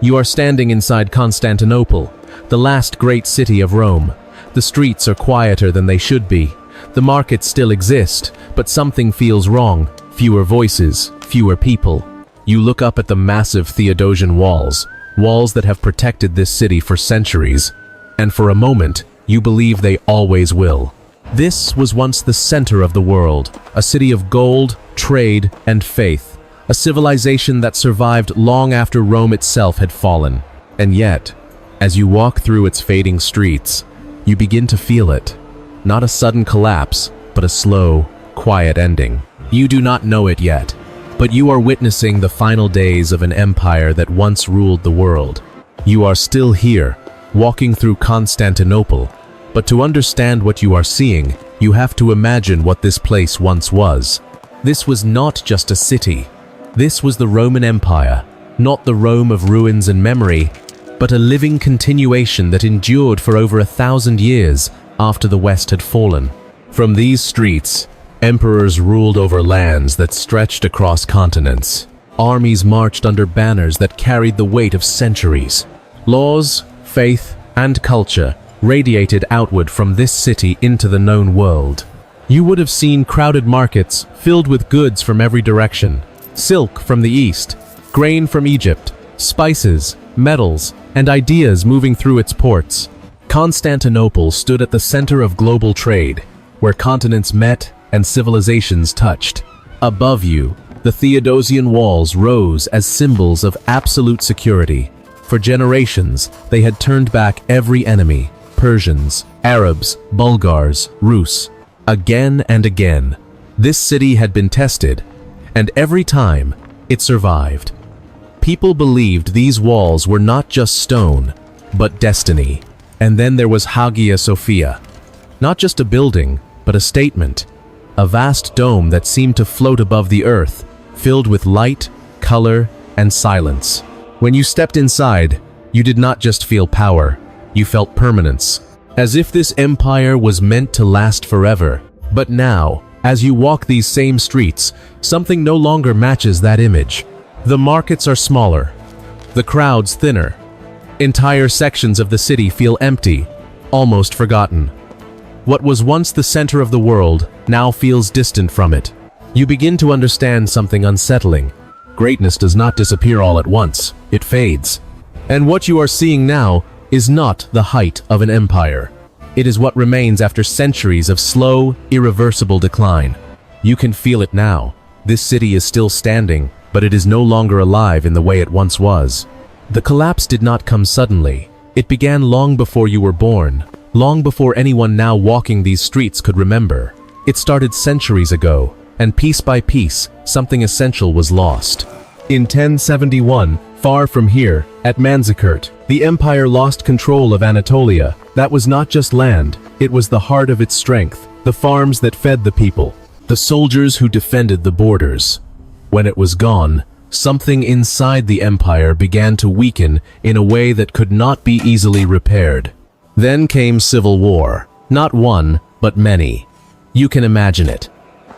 You are standing inside Constantinople, the last great city of Rome. The streets are quieter than they should be. The markets still exist, but something feels wrong. Fewer voices, fewer people. You look up at the massive Theodosian walls that have protected this city for centuries, and for a moment, you believe they always will. This was once the center of the world, a city of gold, trade, and faith, a civilization that survived long after Rome itself had fallen. And yet, as you walk through its fading streets, you begin to feel it. Not a sudden collapse, but a slow, quiet ending. You do not know it yet, but you are witnessing the final days of an empire that once ruled the world. You are still here, walking through Constantinople, but to understand what you are seeing, you have to imagine what this place once was. This was not just a city. This was the Roman Empire, not the Rome of ruins and memory, but a living continuation that endured for over 1,000 years after the West had fallen. From these streets, emperors ruled over lands that stretched across continents. Armies marched under banners that carried the weight of centuries. Laws, faith, and culture radiated outward from this city into the known world. You would have seen crowded markets filled with goods from every direction. Silk from the east, grain from Egypt, spices, metals, and ideas moving through its ports. Constantinople stood at the center of global trade, where continents met and civilizations touched. Above you, the Theodosian walls rose as symbols of absolute security. For generations, they had turned back every enemy: Persians, Arabs, Bulgars, Rus. Again and again, this city had been tested, and every time, it survived. People believed these walls were not just stone, but destiny. And then there was Hagia Sophia. Not just a building, but a statement. A vast dome that seemed to float above the earth, filled with light, color, and silence. When you stepped inside, you did not just feel power, you felt permanence. As if this empire was meant to last forever. But now, as you walk these same streets, something no longer matches that image. The markets are smaller, the crowds thinner. Entire sections of the city feel empty, almost forgotten. What was once the center of the world now feels distant from it. You begin to understand something unsettling. Greatness does not disappear all at once, it fades. And what you are seeing now is not the height of an empire. It is what remains after centuries of slow, irreversible decline. You can feel it now. This city is still standing, but it is no longer alive in the way it once was. The collapse did not come suddenly. It began long before you were born, long before anyone now walking these streets could remember. It started centuries ago, and piece by piece, something essential was lost. In 1071, far from here, at Manzikert, the empire lost control of Anatolia. That was not just land, it was the heart of its strength, the farms that fed the people, the soldiers who defended the borders. When it was gone, something inside the empire began to weaken in a way that could not be easily repaired. Then came civil war, not one, but many. You can imagine it.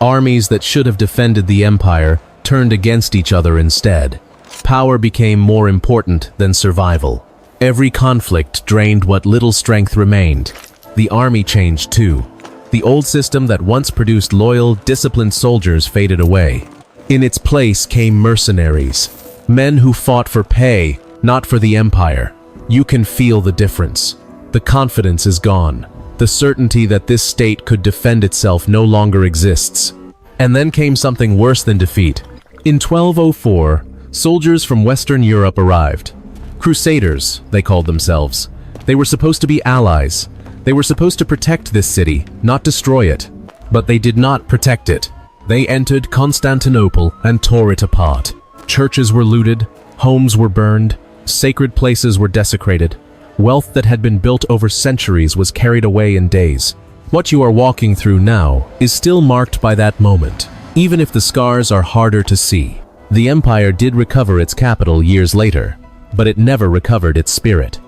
Armies that should have defended the empire turned against each other instead. Power became more important than survival. Every conflict drained what little strength remained. The army changed too. The old system that once produced loyal, disciplined soldiers faded away. In its place came mercenaries, men who fought for pay, not for the empire. You can feel the difference. The confidence is gone. The certainty that this state could defend itself no longer exists. And then came something worse than defeat. In 1204, soldiers from Western Europe arrived. Crusaders, they called themselves. They were supposed to be allies. They were supposed to protect this city, not destroy it. But they did not protect it. They entered Constantinople and tore it apart. Churches were looted, homes were burned, sacred places were desecrated. Wealth that had been built over centuries was carried away in days. What you are walking through now is still marked by that moment, even if the scars are harder to see. The empire did recover its capital years later, but it never recovered its spirit.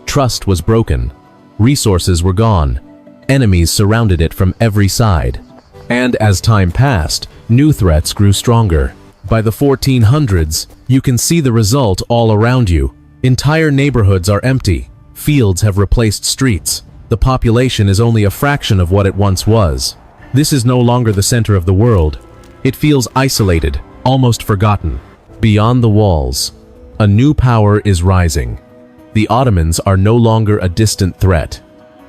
Trust was broken. Resources were gone. Enemies surrounded it from every side. And as time passed, new threats grew stronger. By the 1400s, you can see the result all around you. Entire neighborhoods are empty. Fields have replaced streets. The population is only a fraction of what it once was. This is no longer the center of the world. It feels isolated, almost forgotten. Beyond the walls, a new power is rising. The Ottomans are no longer a distant threat.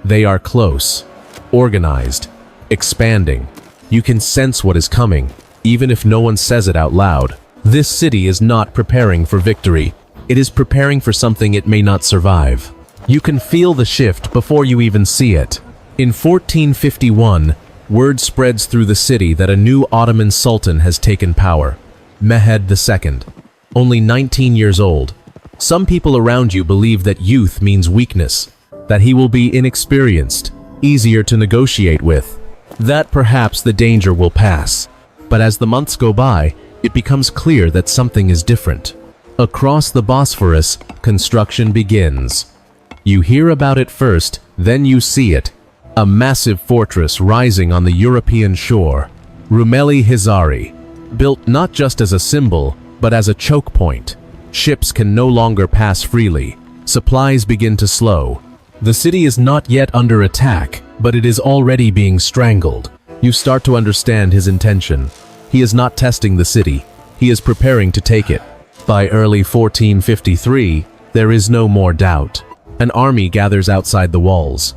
They are close, organized, expanding. You can sense what is coming, even if no one says it out loud. This city is not preparing for victory. It is preparing for something it may not survive. You can feel the shift before you even see it. In 1451, word spreads through the city that a new Ottoman sultan has taken power, Mehmed II, only 19 years old. Some people around you believe that youth means weakness, that he will be inexperienced, easier to negotiate with, that perhaps the danger will pass. But as the months go by, it becomes clear that something is different. Across the Bosphorus, construction begins. You hear about it first, then you see it. A massive fortress rising on the European shore, Rumeli Hisari, built not just as a symbol, but as a choke point. Ships can no longer pass freely. Supplies begin to slow. The city is not yet under attack, but it is already being strangled. You start to understand his intention. He is not testing the city. He is preparing to take it. By early 1453, there is no more doubt. An army gathers outside the walls.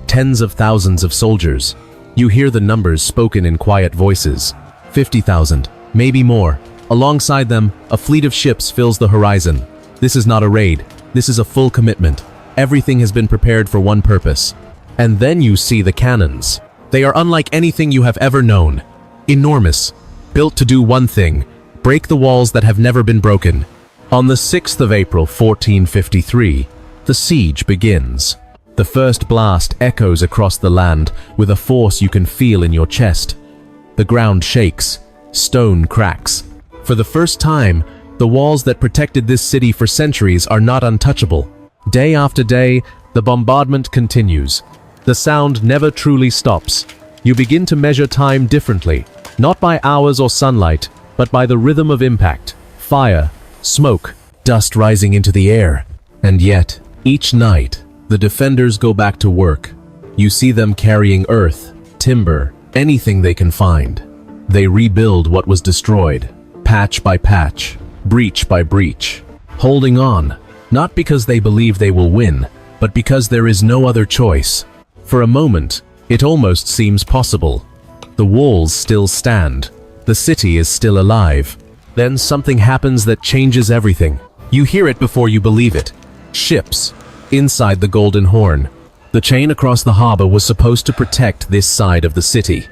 Tens of thousands of soldiers. You hear the numbers spoken in quiet voices. 50,000, maybe more. Alongside them, a fleet of ships fills the horizon. This is not a raid. This is a full commitment. Everything has been prepared for one purpose. And then you see the cannons. They are unlike anything you have ever known. Enormous. Built to do one thing: break the walls that have never been broken. On the 6th of April, 1453, the siege begins. The first blast echoes across the land with a force you can feel in your chest. The ground shakes. Stone cracks. For the first time, the walls that protected this city for centuries are not untouchable. Day after day, the bombardment continues. The sound never truly stops. You begin to measure time differently, not by hours or sunlight, but by the rhythm of impact. Fire, smoke, dust rising into the air. And yet, each night, the defenders go back to work. You see them carrying earth, timber, anything they can find. They rebuild what was destroyed, patch by patch, breach by breach, holding on, not because they believe they will win, but because there is no other choice. For a moment, it almost seems possible. The walls still stand. The city is still alive. Then something happens that changes everything. You hear it before you believe it. Ships. Inside the Golden Horn. The chain across the harbor was supposed to protect this side of the city.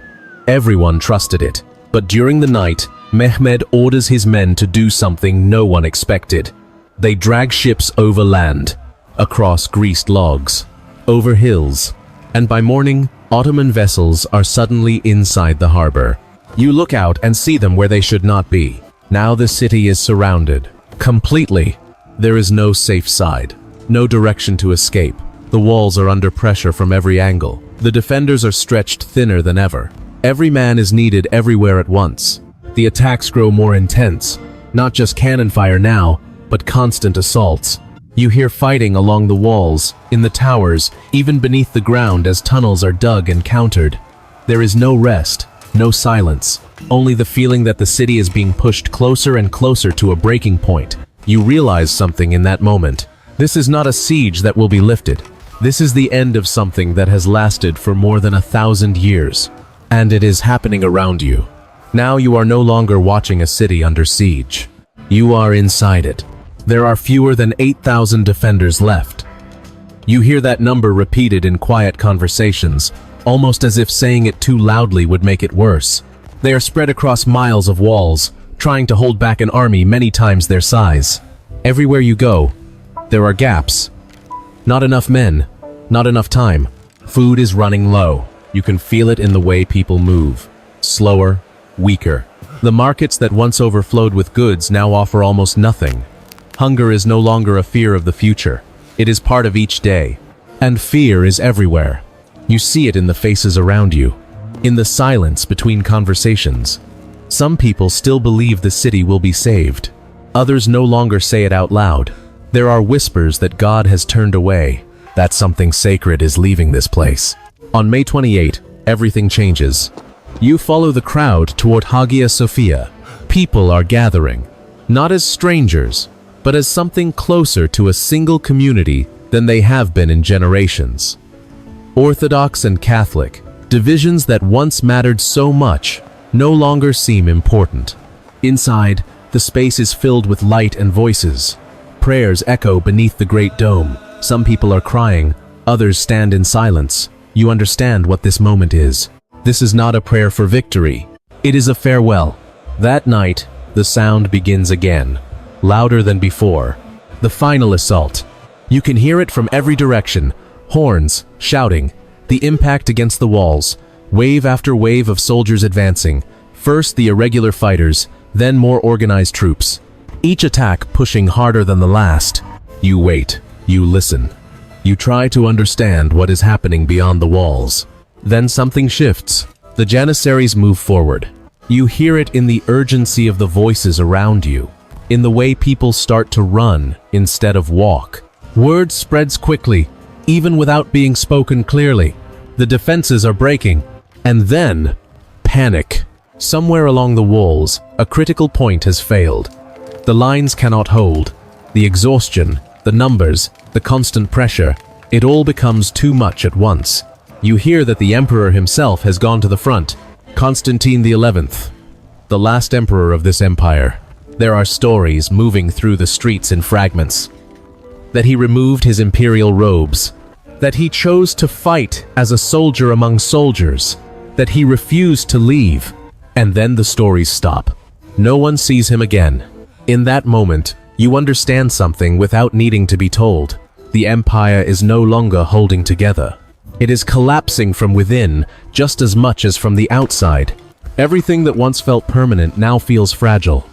Everyone trusted it. But during the night, Mehmed orders his men to do something no one expected. They drag ships over land, across greased logs, over hills, and by morning, Ottoman vessels are suddenly inside the harbor. You look out and see them where they should not be. Now the city is surrounded. Completely. There is no safe side. No direction to escape. The walls are under pressure from every angle. The defenders are stretched thinner than ever. Every man is needed everywhere at once. The attacks grow more intense. Not just cannon fire now, but constant assaults. You hear fighting along the walls, in the towers, even beneath the ground as tunnels are dug and countered. There is no rest, no silence, only the feeling that the city is being pushed closer and closer to a breaking point. You realize something in that moment. This is not a siege that will be lifted. This is the end of something that has lasted for more than 1,000 years. And it is happening around you. Now you are no longer watching a city under siege. You are inside it. There are fewer than 8,000 defenders left. You hear that number repeated in quiet conversations, almost as if saying it too loudly would make it worse. They are spread across miles of walls, trying to hold back an army many times their size. Everywhere you go, there are gaps. Not enough men, not enough time. Food is running low. You can feel it in the way people move. Slower, weaker. The markets that once overflowed with goods now offer almost nothing. Hunger is no longer a fear of the future. It is part of each day. And fear is everywhere. You see it in the faces around you, in the silence between conversations. Some people still believe the city will be saved. Others no longer say it out loud. There are whispers that God has turned away, that something sacred is leaving this place. On May 28, everything changes. You follow the crowd toward Hagia Sophia. People are gathering, not as strangers, but as something closer to a single community than they have been in generations. Orthodox and Catholic, divisions that once mattered so much, no longer seem important. Inside, the space is filled with light and voices. Prayers echo beneath the great dome. Some people are crying, others stand in silence. You understand what this moment is. This is not a prayer for victory. It is a farewell. That night, the sound begins again, louder than before. The final assault. You can hear it from every direction. Horns, shouting, the impact against the walls, wave after wave of soldiers advancing. First the irregular fighters, then more organized troops. Each attack pushing harder than the last. You wait, you listen. You try to understand what is happening beyond the walls. Then something shifts. The Janissaries move forward. You hear it in the urgency of the voices around you, in the way people start to run instead of walk. Word spreads quickly, even without being spoken clearly. The defenses are breaking. And then, panic. Somewhere along the walls, a critical point has failed. The lines cannot hold. The exhaustion, the numbers, the constant pressure, it all becomes too much at once. You hear that the emperor himself has gone to the front. Constantine the 11th, the last emperor of this empire. There are stories moving through the streets in fragments. That he removed his imperial robes. That he chose to fight as a soldier among soldiers. That he refused to leave. And then the stories stop. No one sees him again. In that moment, you understand something without needing to be told. The empire is no longer holding together. It is collapsing from within just as much as from the outside. Everything that once felt permanent now feels fragile.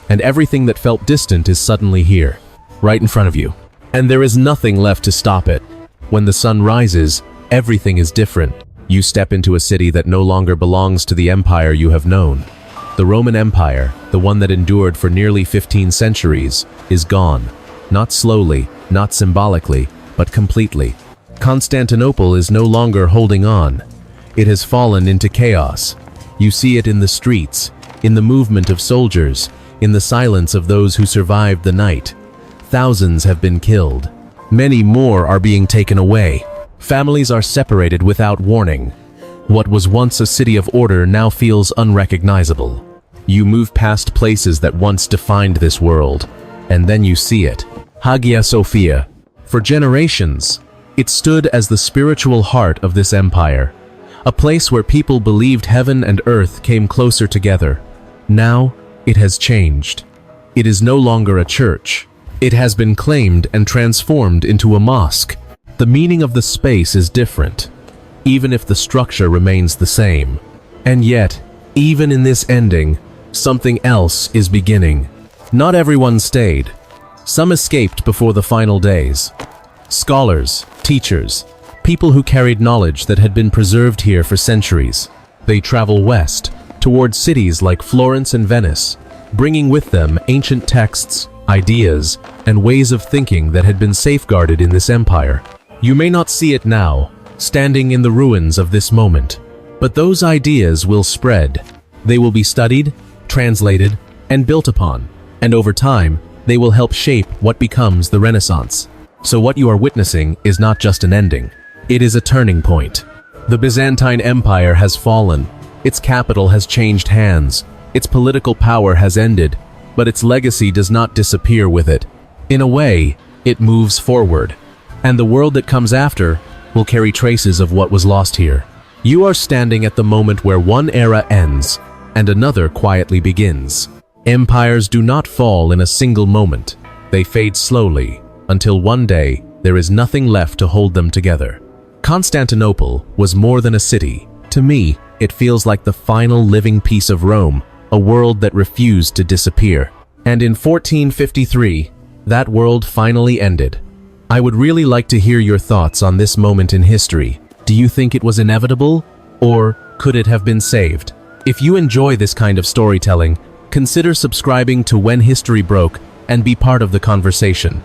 And everything that felt distant is suddenly here, right in front of you. And there is nothing left to stop it. When the sun rises, everything is different. You step into a city that no longer belongs to the empire you have known. The Roman Empire, the one that endured for nearly 15 centuries, is gone. Not slowly, not symbolically, but completely. Constantinople is no longer holding on. It has fallen into chaos. You see it in the streets, in the movement of soldiers, in the silence of those who survived the night. Thousands have been killed. Many more are being taken away. Families are separated without warning. What was once a city of order now feels unrecognizable. You move past places that once defined this world, and then you see it. Hagia Sophia. For generations, it stood as the spiritual heart of this empire, a place where people believed heaven and earth came closer together. Now, it has changed. It is no longer a church. It has been claimed and transformed into a mosque. The meaning of the space is different, even if the structure remains the same. And yet, even in this ending, something else is beginning. Not everyone stayed. Some escaped before the final days. Scholars, teachers, people who carried knowledge that had been preserved here for centuries. They travel west, towards cities like Florence and Venice, bringing with them ancient texts, ideas, and ways of thinking that had been safeguarded in this empire. You may not see it now, standing in the ruins of this moment, but those ideas will spread. They will be studied, translated, and built upon, and over time, they will help shape what becomes the Renaissance. So what you are witnessing is not just an ending. It is a turning point. The Byzantine Empire has fallen. Its capital has changed hands. Its political power has ended, but its legacy does not disappear with it. In a way, it moves forward, and the world that comes after will carry traces of what was lost here. You are standing at the moment where one era ends and another quietly begins. Empires do not fall in a single moment. They fade slowly, until one day there is nothing left to hold them together. Constantinople was more than a city. To me, it feels like the final living piece of Rome, a world that refused to disappear. And in 1453, that world finally ended. I would really like to hear your thoughts on this moment in history. Do you think it was inevitable, or could it have been saved? If you enjoy this kind of storytelling, consider subscribing to When History Broke and be part of the conversation.